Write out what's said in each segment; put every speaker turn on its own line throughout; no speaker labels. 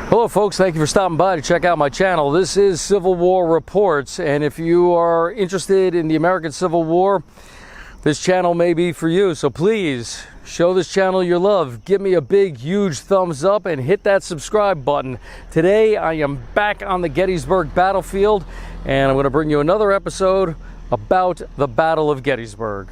Hello folks, thank you for stopping by to check out my channel. This is Civil War Reports, and if you are interested in the American Civil War, this channel may be for you. So please show this channel your love. Give me a big, huge thumbs up and hit that subscribe button. Today I am back on the Gettysburg battlefield, and I'm going to bring you another episode about the Battle of Gettysburg.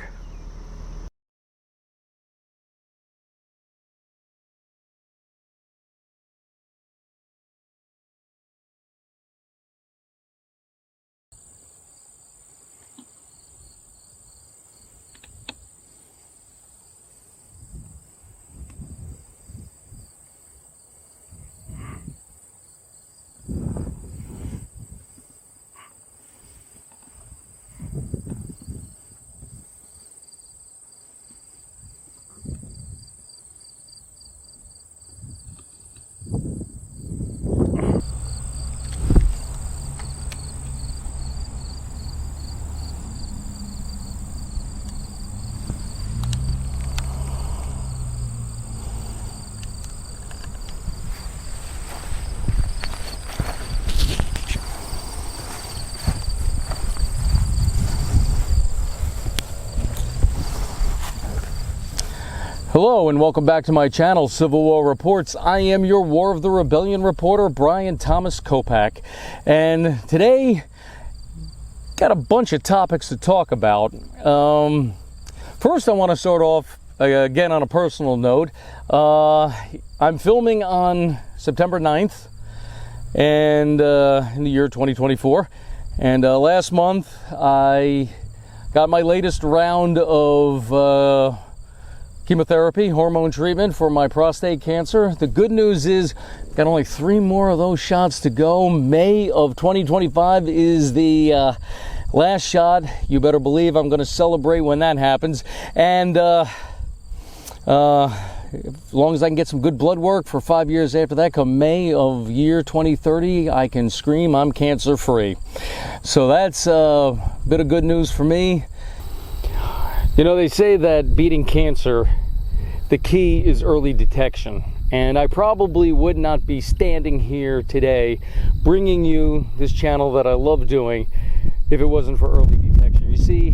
Hello and welcome back to my channel, Civil War Reports. I am your War of the Rebellion reporter, Brian Thomas Kopak. And today, got a bunch of topics to talk about. First, I want to start off, again, on a personal note. I'm filming on September 9th and in the year 2024. And last month, I got my latest round of chemotherapy, hormone treatment for my prostate cancer. The good news is, got only 3 more of those shots to go. May of 2025 is the last shot. You better believe I'm going to celebrate when that happens. And as long as I can get some good blood work for 5 years after that, come May of year 2030, I can scream I'm cancer free. So that's a bit of good news for me. You know, they say that beating cancer, the key is early detection. And I probably would not be standing here today bringing you this channel that I love doing if it wasn't for early detection. You see,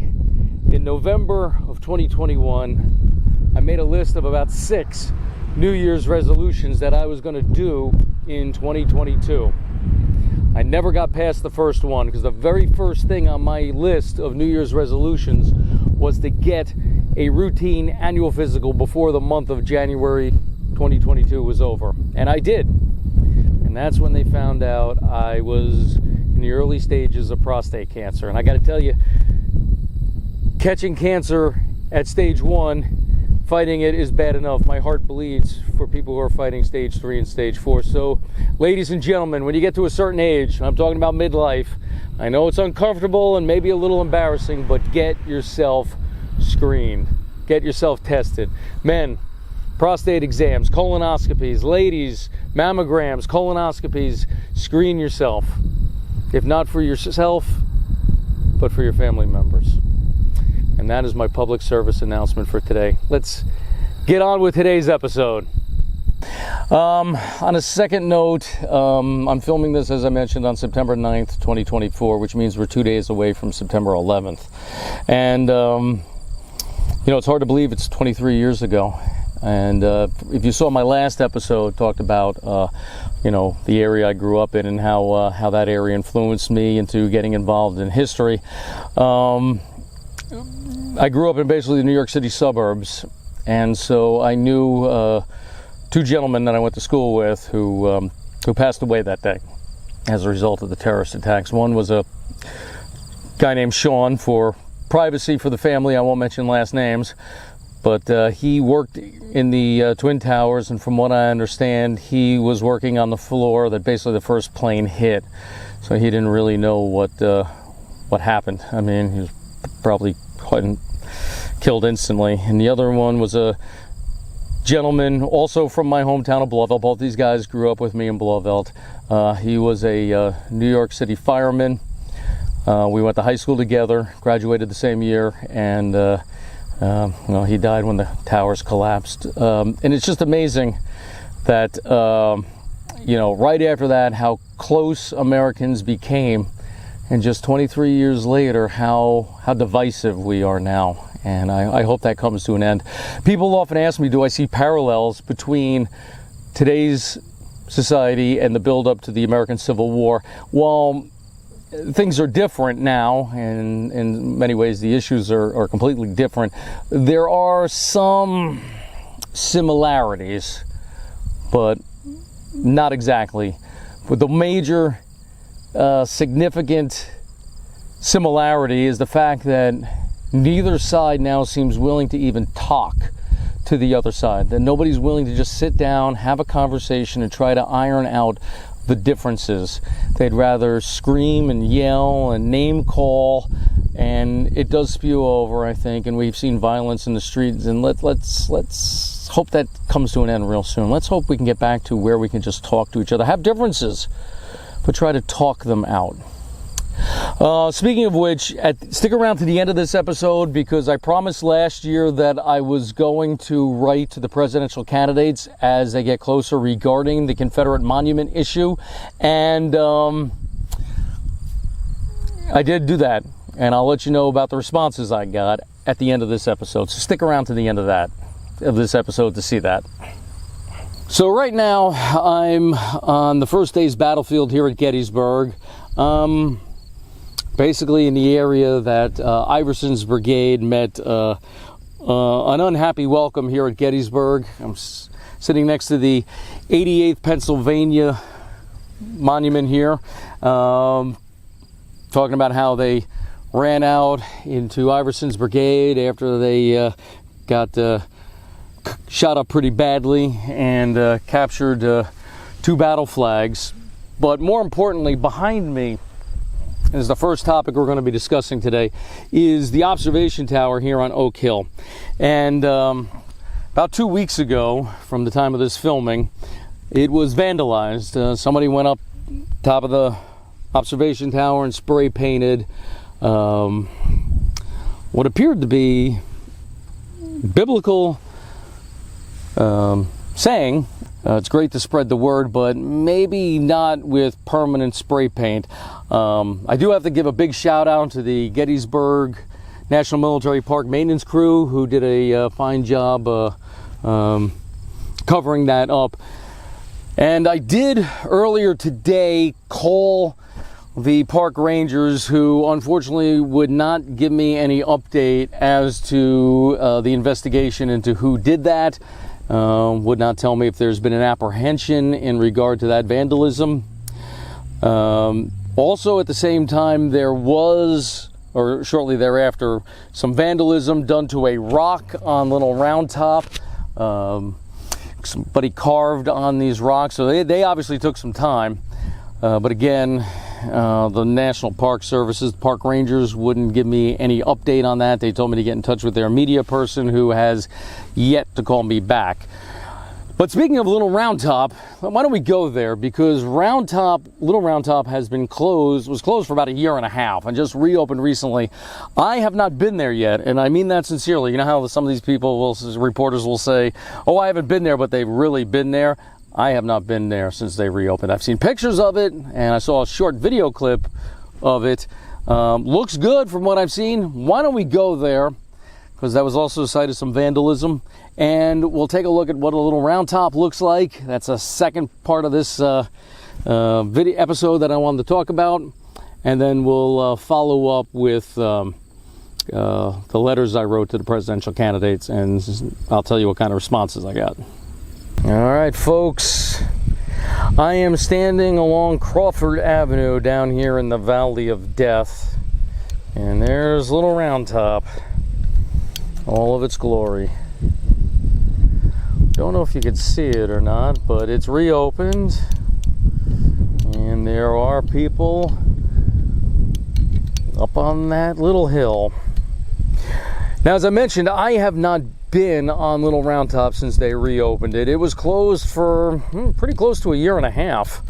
in November of 2021, I made a list of about 6 New Year's resolutions that I was going to do in 2022. I never got past the first one because the very first thing on my list of New Year's resolutions was to get a routine annual physical before the month of January 2022 was over. And I did. And that's when they found out I was in the early stages of prostate cancer. And I got to tell you, catching cancer at stage 1, fighting it is bad enough. My heart bleeds for people who are fighting stage 3 and stage 4. So, ladies and gentlemen, when you get to a certain age, I'm talking about midlife, I know it's uncomfortable and maybe a little embarrassing, but get yourself screened. Get yourself tested. Men, prostate exams, colonoscopies. Ladies, mammograms, colonoscopies. Screen yourself. If not for yourself, but for your family members. And that is my public service announcement for today. Let's get on with today's episode. On a second note, I'm filming this, as I mentioned, on September 9th, 2024, which means we're 2 days away from September 11th. And, you know, it's hard to believe it's 23 years ago. And if you saw my last episode, talked about, you know, the area I grew up in and how that area influenced me into getting involved in history. I grew up in basically the New York City suburbs, and so I knew 2 gentlemen that I went to school with who passed away that day as a result of the terrorist attacks. One was a guy named Sean. For privacy for the family, I won't mention last names, but he worked in the Twin Towers, and from what I understand, he was working on the floor that basically the first plane hit. So he didn't really know what happened. I mean, he was probably killed instantly. And the other one was a gentleman also from my hometown of Blauvelt. Both these guys grew up with me in Blauvelt. He was a New York City fireman. We went to high school together, graduated the same year, and well, he died when the towers collapsed. And it's just amazing that you know, right after that, how close Americans became, and just 23 years later, how divisive we are now. And I hope that comes to an end. People often ask me, do I see parallels between today's society and the build-up to the American Civil War? Well, things are different now, and in many ways the issues are completely different. There are some similarities, but not exactly. But the major significant similarity is the fact that neither side now seems willing to even talk to the other side. That nobody's willing to just sit down, have a conversation, and try to iron out the differences. They'd rather scream and yell and name call, and it does spew over, I think, and we've seen violence in the streets, and let's hope that comes to an end real soon. Let's hope we can get back to where we can just talk to each other, have differences, but try to talk them out. Speaking of which, stick around to the end of this episode, because I promised last year that I was going to write to the presidential candidates as they get closer regarding the Confederate Monument issue, and I did do that, and I'll let you know about the responses I got at the end of this episode. So stick around to the end of this episode to see that. So right now I'm on the first day's battlefield here at Gettysburg. Basically in the area that Iverson's brigade met an unhappy welcome here at Gettysburg. I'm sitting next to the 88th Pennsylvania monument here, talking about how they ran out into Iverson's brigade after they got shot up pretty badly and captured 2 battle flags. But more importantly, behind me is the first topic we're going to be discussing today, is the observation tower here on Oak Hill. And about 2 weeks ago, from the time of this filming, it was vandalized. Somebody went up top of the observation tower and spray painted what appeared to be biblical saying. It's great to spread the word, but maybe not with permanent spray paint. I do have to give a big shout out to the Gettysburg National Military Park maintenance crew, who did a fine job covering that up. And I did earlier today call the park rangers, who unfortunately would not give me any update as to the investigation into who did that. Would not tell me if there's been an apprehension in regard to that vandalism. Also, at the same time, there was, or shortly thereafter, some vandalism done to a rock on Little Round Top. Somebody carved on these rocks, so they obviously took some time. But again, the National Park Services, park rangers, wouldn't give me any update on that. They told me to get in touch with their media person, who has yet to call me back. But speaking of Little Round Top, why don't we go there? Because Little Round Top was closed for about 1.5 years and just reopened recently. I have not been there yet, and I mean that sincerely. You know how some of these reporters will say, oh, I haven't been there, but they've really been there. I have not been there since they reopened. I've seen pictures of it, and I saw a short video clip of it. Looks good from what I've seen. Why don't we go there? Because that was also a site of some vandalism. And we'll take a look at what a Little Round Top looks like. That's a second part of this video episode that I wanted to talk about. And then we'll follow up with the letters I wrote to the presidential candidates, and I'll tell you what kind of responses I got. All right, folks, I am standing along Crawford Avenue down here in the Valley of Death, and there's Little Round Top, all of its glory. Don't know if you could see it or not, but it's reopened, and there are people up on that little hill. Now, as I mentioned, I have not been on Little Round Top since they reopened it. It was closed for pretty close to 1.5 years,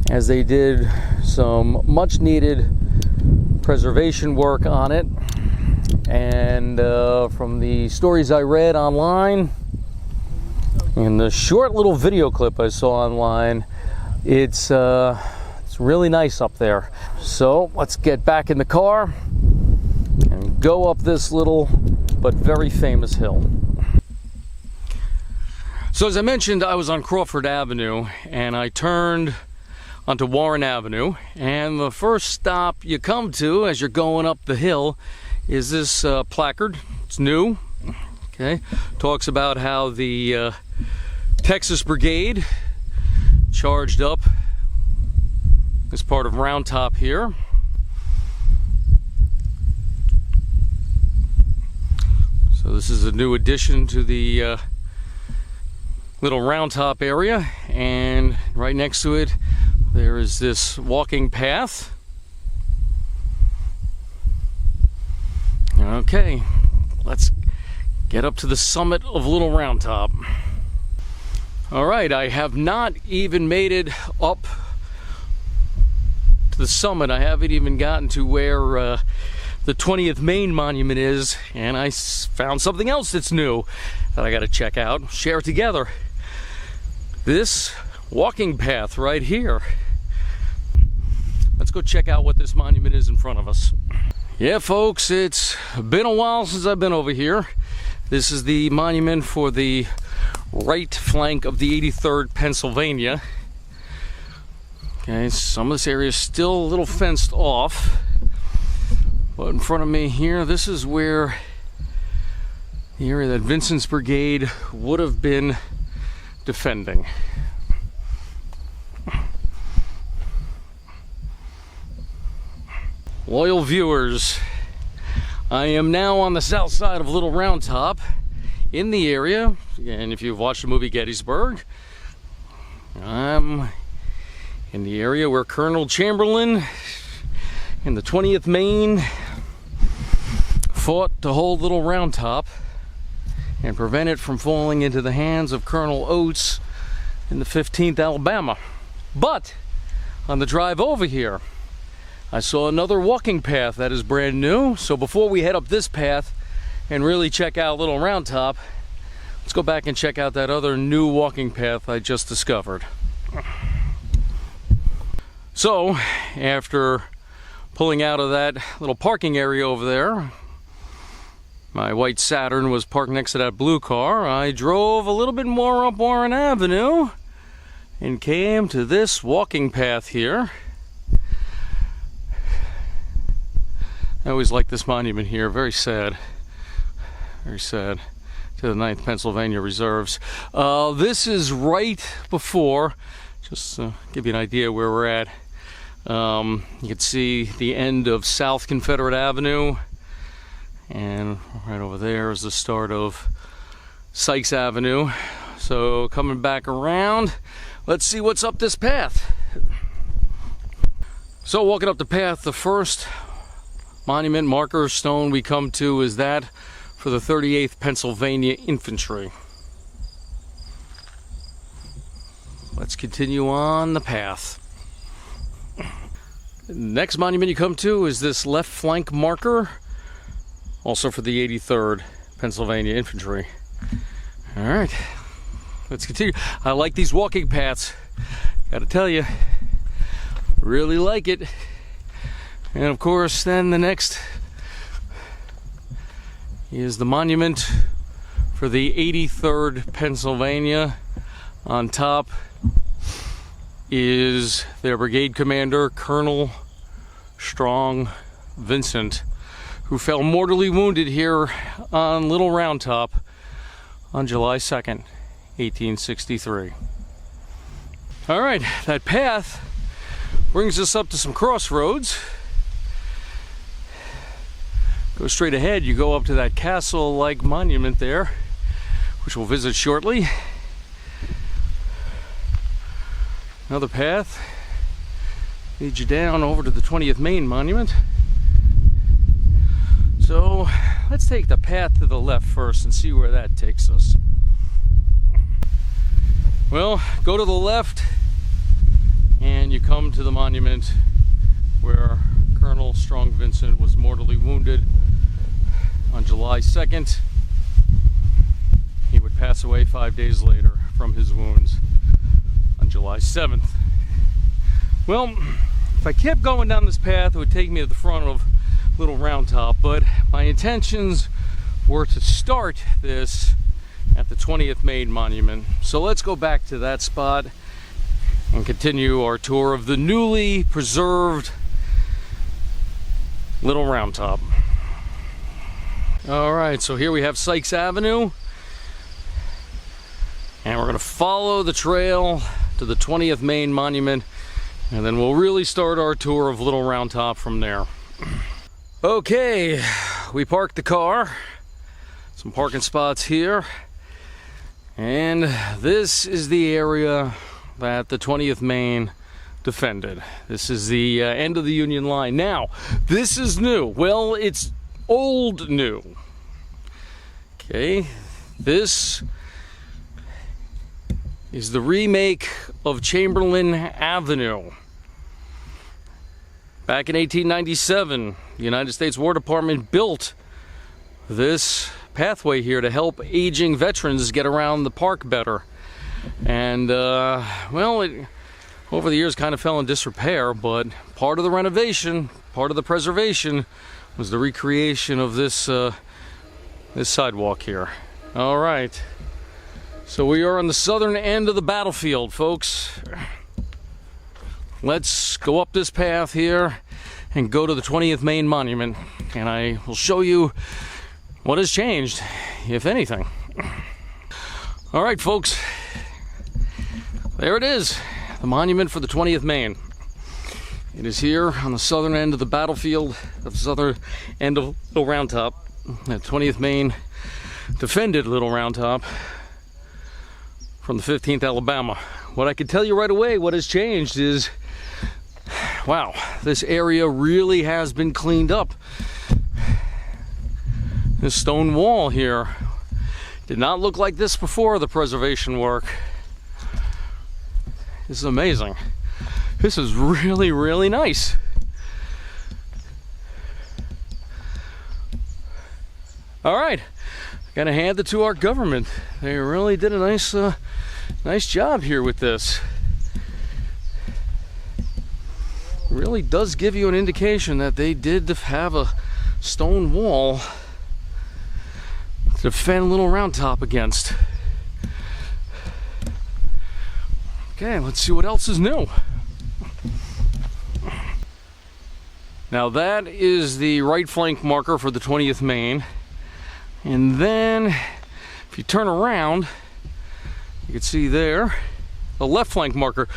as they did some much needed preservation work on it. And from the stories I read online, In the short little video clip I saw online, it's really nice up there. So let's get back in the car and go up this little but very famous hill. So as I mentioned, I was on Crawford Avenue and I turned onto Warren Avenue, and the first stop you come to as you're going up the hill is this placard. It's new. Okay, talks about how the Texas Brigade charged up as part of Round Top here. So this is a new addition to the little Round Top area, and right next to it there is this walking path. Okay, let's get up to the summit of Little Round Top. All right, I have not even made it up to the summit. I haven't even gotten to where the 20th Maine monument is, and I found something else that's new that I got to check out, share it together. This walking path right here. Let's go check out what this monument is in front of us. Yeah, folks, it's been a while since I've been over here. This is the monument for the right flank of the 83rd Pennsylvania. Okay, some of this area is still a little fenced off, but in front of me here, this is where the area that Vincent's brigade would have been defending. Loyal viewers, I am now on the south side of Little Round Top in the area, and if you've watched the movie Gettysburg, I'm in the area where Colonel Chamberlain in the 20th Maine fought to hold Little Round Top and prevent it from falling into the hands of Colonel Oates in the 15th Alabama. But on the drive over here, I saw another walking path that is brand new. So before we head up this path and really check out Little Round Top, let's go back and check out that other new walking path I just discovered. So after pulling out of that little parking area over there, my white Saturn was parked next to that blue car. I drove a little bit more up Warren Avenue and came to this walking path here. I always like this monument here. Very sad. Very sad. To the 9th Pennsylvania Reserves. This is right before, just to give you an idea where we're at. You can see the end of South Confederate Avenue, and right over there is the start of Sykes Avenue. So coming back around, let's see what's up this path. So walking up the path, the first monument marker stone we come to is that for the 38th Pennsylvania Infantry. Let's continue on the path. The next monument you come to is this left flank marker, also for the 83rd Pennsylvania Infantry. All right, let's continue. I like these walking paths. Gotta tell you, really like it. And of course, then the next is the monument for the 83rd Pennsylvania. On top is their brigade commander, Colonel Strong Vincent, who fell mortally wounded here on Little Round Top on July 2nd, 1863. All right, that path brings us up to some crossroads. Go straight ahead, you go up to that castle-like monument there, which we'll visit shortly. Another path leads you down over to the 20th Maine monument. So let's take the path to the left first and see where that takes us. Well, go to the left and you come to the monument where Colonel Strong Vincent was mortally wounded on July 2nd. He would pass away 5 days later from his wounds on July 7th. Well, if I kept going down this path, it would take me to the front of Little Round Top, but my intentions were to start this at the 20th Maine Monument. So let's go back to that spot and continue our tour of the newly preserved Little Round Top. All right, so here we have Sykes Avenue, and we're going to follow the trail to the 20th Maine Monument, and then we'll really start our tour of Little Round Top from there. Okay, we parked the car, some parking spots here, and this is the area that the 20th Maine defended. This is the end of the Union line. Now, this is new. Well, it's old new. Okay, this is the remake of Chamberlain Avenue. Back in 1897, the United States War Department built this pathway here to help aging veterans get around the park better. And, well, it over the years kind of fell in disrepair, but part of the renovation, part of the preservation, was the recreation of this this sidewalk here. All right, so we are on the southern end of the battlefield, folks. Let's go up this path here and go to the 20th Maine Monument, and I will show you what has changed, if anything. All right, folks, there it is. The monument for the 20th Maine. It is here on the southern end of the battlefield, at the southern end of Little Round Top. The 20th Maine defended Little Round Top from the 15th Alabama. What I can tell you right away, what has changed is, wow, this area really has been cleaned up. This stone wall here did not look like this before the preservation work. This is amazing. This is really, really nice. All right, gotta hand it to our government. They really did a nice job here with this. It really does give you an indication that they did have a stone wall to defend Little Round Top against. Okay, let's see what else is new. Now that is the right flank marker for the 20th Maine. And then if you turn around, you can see there the left flank marker.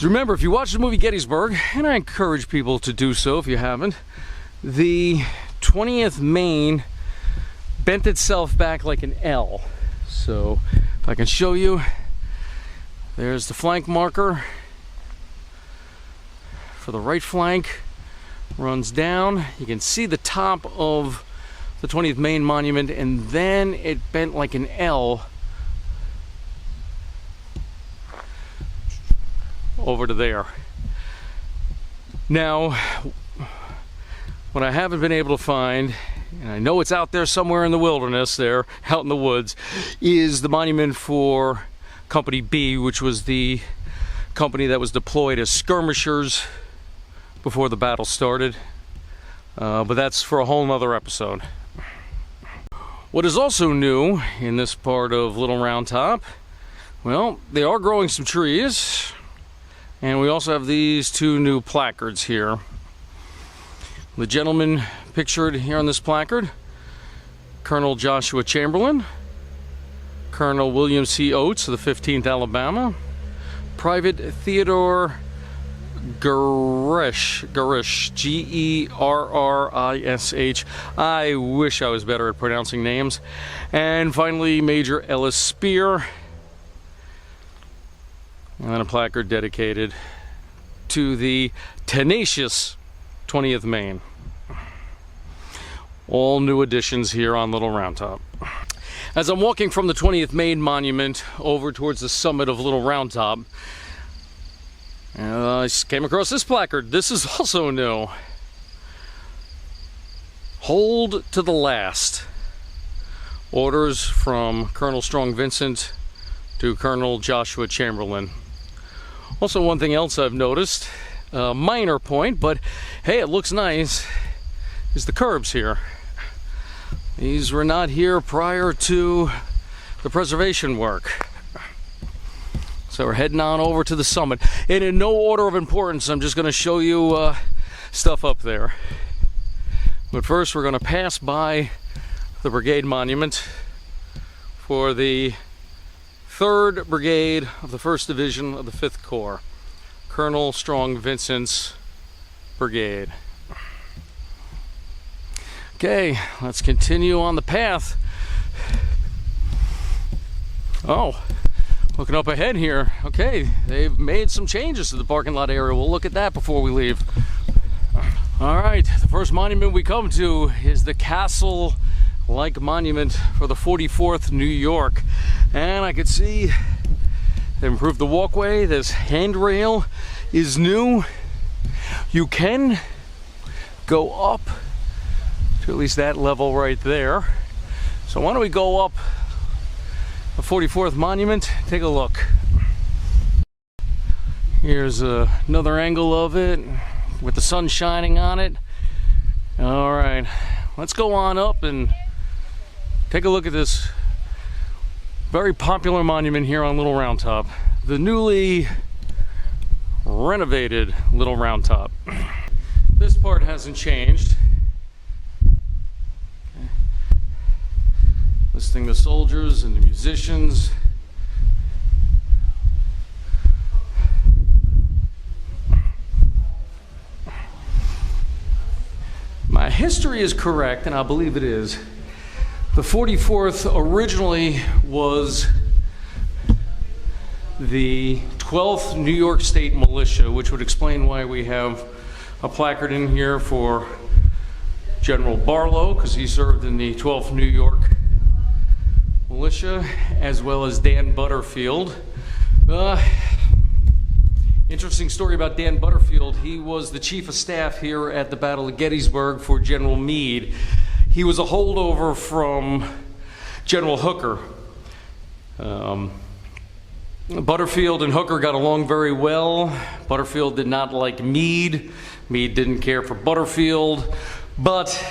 Remember, if you watch the movie Gettysburg, and I encourage people to do so if you haven't, the 20th Maine bent itself back like an L. So if I can show you, there's the flank marker for the right flank, runs down. You can see the top of the 20th Maine Monument, and then it bent like an L over to there. Now, what I haven't been able to find, and I know it's out there somewhere in the wilderness there, out in the woods, is the monument for Company B, which was the company that was deployed as skirmishers before the battle started. But that's for a whole nother episode. What is also new in this part of Little Round Top, well, they are growing some trees, and we also have these two new placards here. The gentleman pictured here on this placard, Colonel Joshua Chamberlain, Colonel William C. Oates of the 15th Alabama, Private Theodore Gerrish, G-E-R-R-I-S-H. I wish I was better at pronouncing names. And finally, Major Ellis Spear. And then a placard dedicated to the tenacious 20th Maine. All new additions here on Little Round Top. As I'm walking from the 20th Maine Monument over towards the summit of Little Round Top, I came across this placard. This is also new. Hold to the last. Orders from Colonel Strong Vincent to to Colonel Joshua Chamberlain. Also, one thing else I've noticed, a minor point, but hey, it looks nice, is the curbs here. These were not here prior to the preservation work. So we're heading on over to the summit. And in no order of importance, I'm just going to show you stuff up there. But first, we're going to pass by the Brigade Monument for the 3rd Brigade of the 1st Division of the 5th Corps, Colonel Strong Vincent's Brigade. Okay, let's continue on the path. Oh, looking up ahead here. Okay, they've made some changes to the parking lot area. We'll look at that before we leave. All right, the first monument we come to is the castle-like monument for the 44th New York. And I can see they improved the walkway. This handrail is new. You can go up to at least that level right there. So why don't we go up the 44th monument, take a look. Here's another angle of it with the sun shining on it. All right, let's go on up and take a look at this very popular monument here on Little Round Top, the newly renovated Little Round Top. This part hasn't changed. Okay. Listing the soldiers and the musicians. My history is correct, and I believe it is. The 44th originally was the 12th New York State Militia, which would explain why we have a placard in here for General Barlow, because he served in the 12th New York Militia, as well as Dan Butterfield. Interesting story about Dan Butterfield. He was the chief of staff here at the Battle of Gettysburg for General Meade. He was a holdover from General Hooker. Butterfield and Hooker got along very well. Butterfield did not like Meade. Meade didn't care for Butterfield. But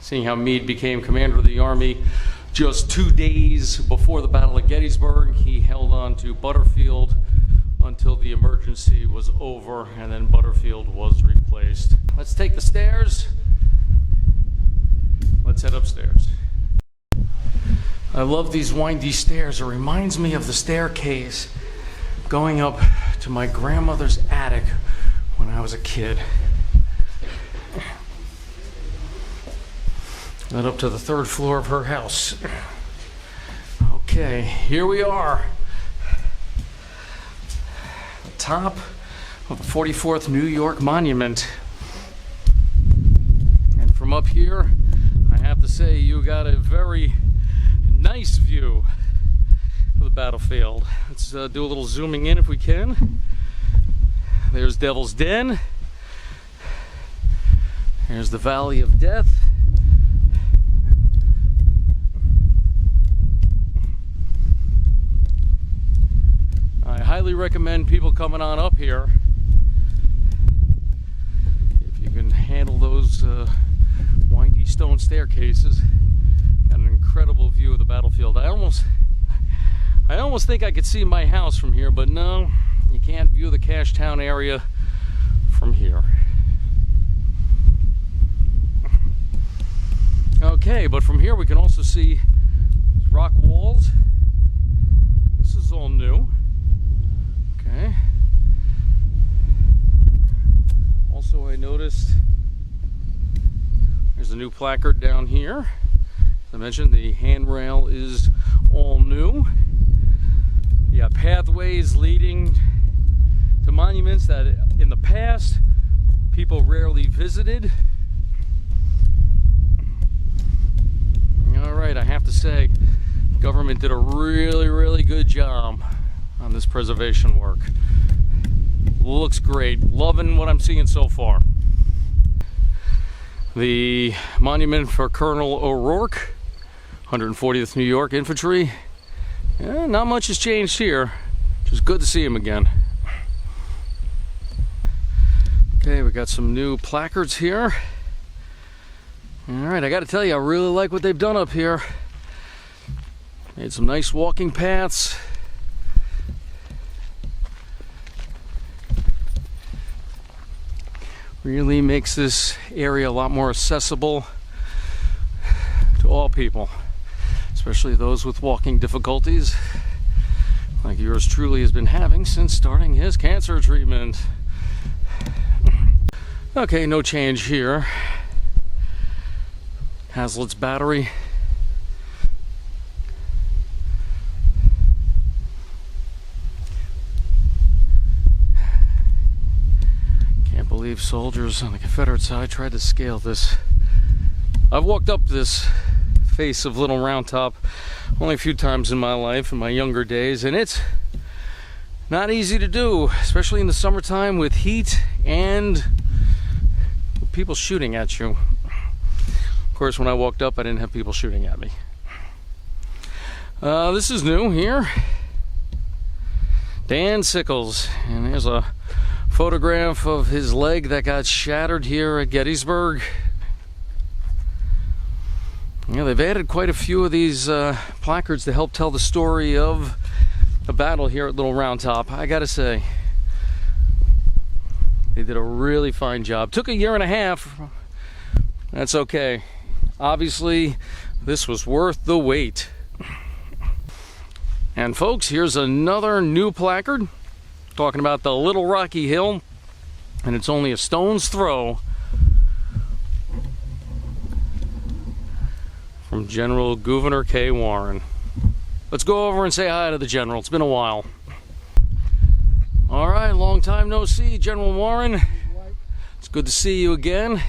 seeing how Meade became commander of the Army just 2 days before the Battle of Gettysburg, he held on to Butterfield until the emergency was over, and then Butterfield was replaced. Let's take the stairs. Let's head upstairs. I love these windy stairs. It reminds me of the staircase going up to my grandmother's attic when I was a kid. Led up to the 3rd floor of her house. Okay, here we are. The top of the 44th New York Monument. And from up here, I have to say, you got a very nice view of the battlefield. Let's do a little zooming in if we can. There's Devil's Den. There's the Valley of Death. I highly recommend people coming on up here if you can handle those windy stone staircases. Got an incredible view of the battlefield. I almost think I could see my house from here, but no, you can't view the Cashtown area from here. Okay, but from here we can also see rock walls. This is all new. Okay. Also, I noticed there's a new placard down here. As I mentioned, the handrail is all new. You got pathways leading to monuments that in the past people rarely visited. All right, I have to say, the government did a really good job on this preservation work. Looks great. Loving what I'm seeing so far. The monument for Colonel O'Rourke, 140th New York Infantry. Yeah, not much has changed here. Just good to see him again. Okay, we got some new placards here. Alright, I gotta tell you, I really like what they've done up here. Made some nice walking paths. Really makes this area a lot more accessible to all people, especially those with walking difficulties, like yours truly has been having since starting his cancer treatment. Okay, no change here. Hazlitt's Battery. Can't believe soldiers on the Confederate side tried to scale this. I've walked up this face of Little Round Top only a few times in my life, in my younger days, and it's not easy to do, especially in the summertime with heat and people shooting at you. Of course, when I walked up, I didn't have people shooting at me. This is new here. Dan Sickles, and here's a photograph of his leg that got shattered here at Gettysburg. Yeah, they've added quite a few of these placards to help tell the story of the battle here at Little Round Top. I gotta say, they did a really fine job. Took a year and a half. That's okay. Obviously, this was worth the wait. And folks, here's another new placard talking about the Little Rocky Hill, and it's only a stone's throw from General Gouverneur K. Warren. Let's go over and say hi to the General. It's been a while. All right, long time no see, General Warren. It's good to see you again.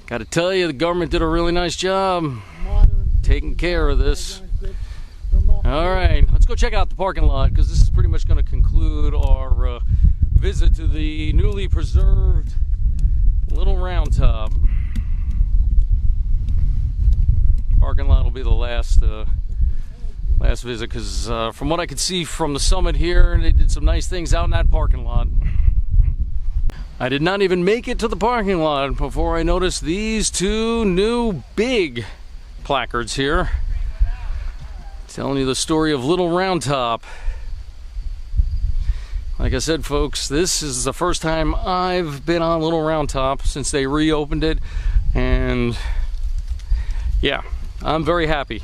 Got to tell you, the government did a really nice job taking care of this. All right, let's go check out the parking lot, because this is pretty much going to conclude our visit to the newly preserved Little Round Top. Parking lot will be the last visit, because from what I could see from the summit here, they did some nice things out in that parking lot. I did not even make it to the parking lot before I noticed these two new big placards here, telling you the story of Little Round Top. Like I said, folks, this is the first time I've been on Little Round Top since they reopened it, and yeah, I'm very happy.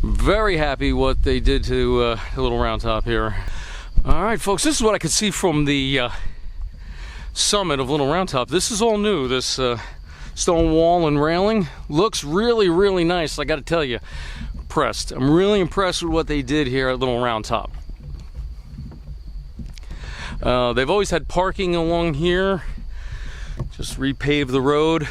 Very happy what they did to Little Round Top here. All right, folks, this is what I could see from the summit of Little Round Top. This is all new. This stone wall and railing looks really, really nice. I got to tell you, impressed. I'm really impressed with what they did here at Little Round Top. They've always had parking along here. Just repaved the road.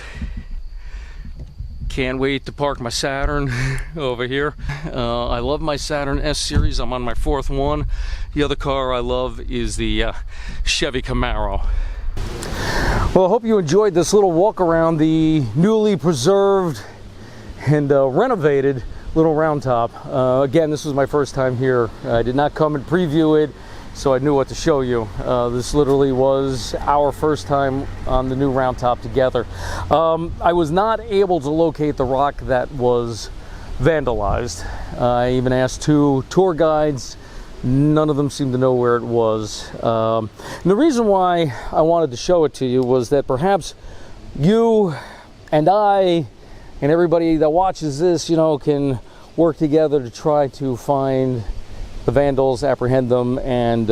Can't wait to park my Saturn over here. I love my Saturn S series. I'm on my fourth one. The other car I love is the Chevy Camaro. Well, I hope you enjoyed this little walk around the newly preserved and renovated Little Round Top. Again, this was my first time here. I did not come and preview it, so I knew what to show you. This literally was our first time on the new Round Top together. I was not able to locate the rock that was vandalized. I even asked two tour guides. None of them seemed to know where it was. And the reason why I wanted to show it to you was that perhaps you and I and everybody that watches this, you know, can work together to try to find the vandals, apprehend them, and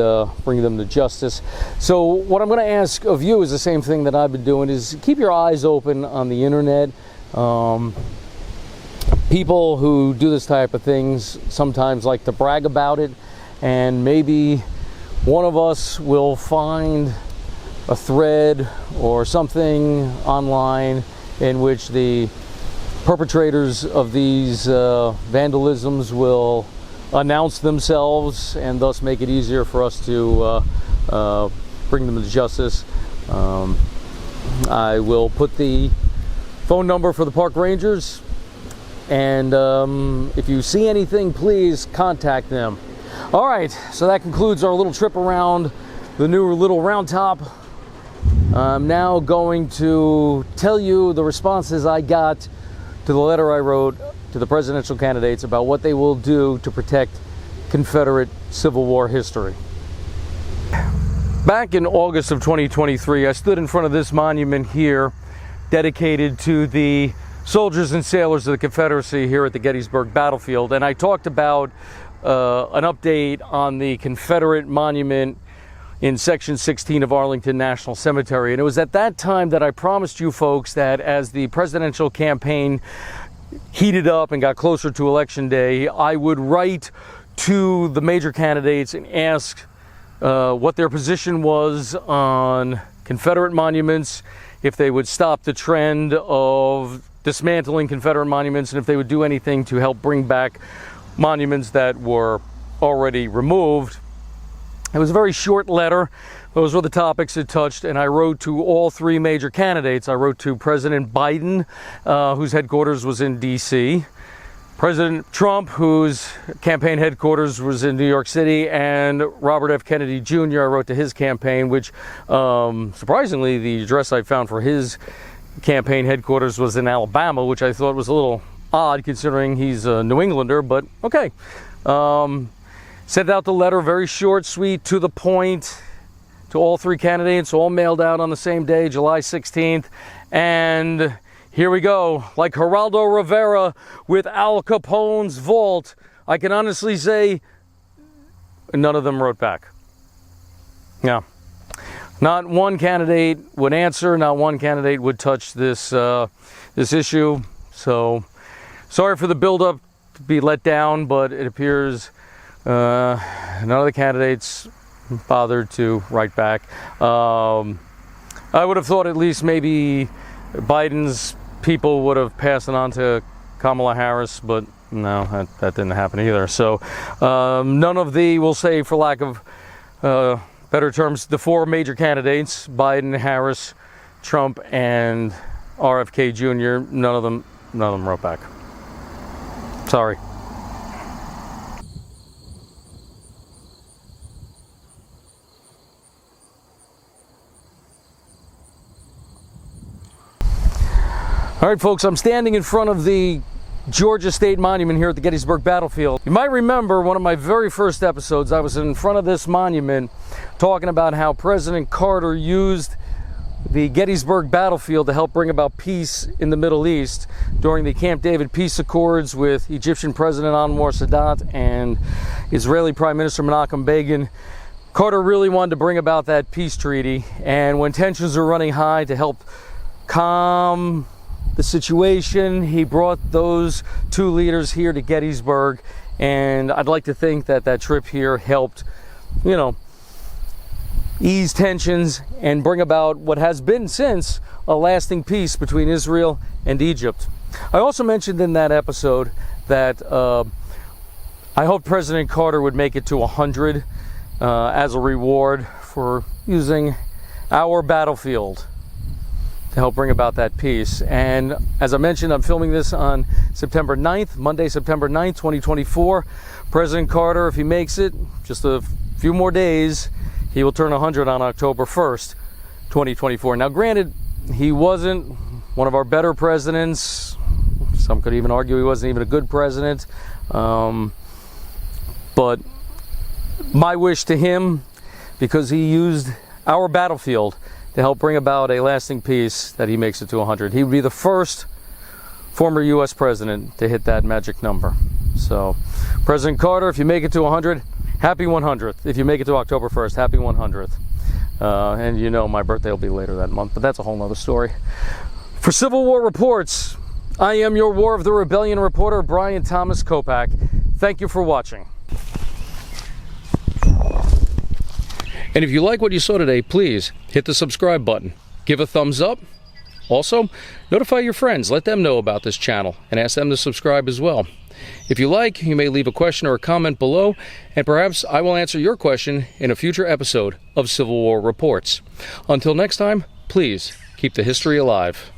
bring them to justice. So what I'm going to ask of you is the same thing that I've been doing, is keep your eyes open on the internet. People who do this type of things sometimes like to brag about it, and maybe one of us will find a thread or something online in which the perpetrators of these vandalisms will announce themselves, and thus make it easier for us to bring them to justice. I will put the phone number for the park rangers And if you see anything, please contact them. All right, so that concludes our little trip around the new Little Round Top. I'm now going to tell you the responses I got to the letter I wrote to the presidential candidates about what they will do to protect Confederate Civil War history. Back in August of 2023, I stood in front of this monument here dedicated to the soldiers and sailors of the Confederacy here at the Gettysburg battlefield, and I talked about an update on the Confederate Monument in Section 16 of Arlington National Cemetery. And it was at that time that I promised you folks that as the presidential campaign heated up and got closer to Election Day, I would write to the major candidates and ask what their position was on Confederate monuments, if they would stop the trend of dismantling Confederate monuments, and if they would do anything to help bring back monuments that were already removed. It was a very short letter. Those were the topics it touched, and I wrote to all three major candidates. I wrote to President Biden, whose headquarters was in D.C., President Trump, whose campaign headquarters was in New York City, and Robert F. Kennedy Jr. I wrote to his campaign, which surprisingly the address I found for his campaign headquarters was in Alabama, which I thought was a little odd considering he's a New Englander, but okay. Sent out the letter, very short, sweet, to the point, to all three candidates, all mailed out on the same day, July 16th, and here we go. Like Geraldo Rivera with Al Capone's vault, I can honestly say none of them wrote back. Yeah. Not one candidate would answer, not one candidate would touch this this issue. So sorry for the buildup to be let down, but it appears none of the candidates bothered to write back. I would have thought at least maybe Biden's people would have passed it on to Kamala Harris, but no, that didn't happen either. So none of the, we'll say for lack of better terms, the four major candidates, Biden, Harris, Trump, and RFK Jr., none of them wrote back. Sorry. All right, folks, I'm standing in front of the Georgia State Monument here at the Gettysburg battlefield. You might remember one of my very first episodes, I was in front of this monument talking about how President Carter used the Gettysburg battlefield to help bring about peace in the Middle East during the Camp David peace accords with Egyptian President Anwar Sadat and Israeli Prime Minister Menachem Begin. Carter really wanted to bring about that peace treaty, and when tensions were running high, to help calm the situation, he brought those two leaders here to Gettysburg, and I'd like to think that that trip here helped, you know, ease tensions and bring about what has been since a lasting peace between Israel and Egypt. I also mentioned in that episode that I hoped President Carter would make it to 100 as a reward for using our battlefield to help bring about that peace. And as I mentioned, I'm filming this on September 9th, Monday, September 9th, 2024. President Carter, if he makes it, just a few more days, he will turn 100 on October 1st, 2024. Now, granted, he wasn't one of our better presidents. Some could even argue he wasn't even a good president. But my wish to him, because he used our battlefield to help bring about a lasting peace, that he makes it to 100. He would be the first former U.S. president to hit that magic number. So, President Carter, if you make it to 100, happy 100th. If you make it to October 1st, happy 100th. And you know my birthday will be later that month, but that's a whole nother story. For Civil War Reports, I am your War of the Rebellion reporter, Brian Thomas Kopak. Thank you for watching. And if you like what you saw today, please hit the subscribe button. Give a thumbs up. Also, notify your friends. Let them know about this channel and ask them to subscribe as well. If you like, you may leave a question or a comment below, and perhaps I will answer your question in a future episode of Civil War Reports. Until next time, please keep the history alive.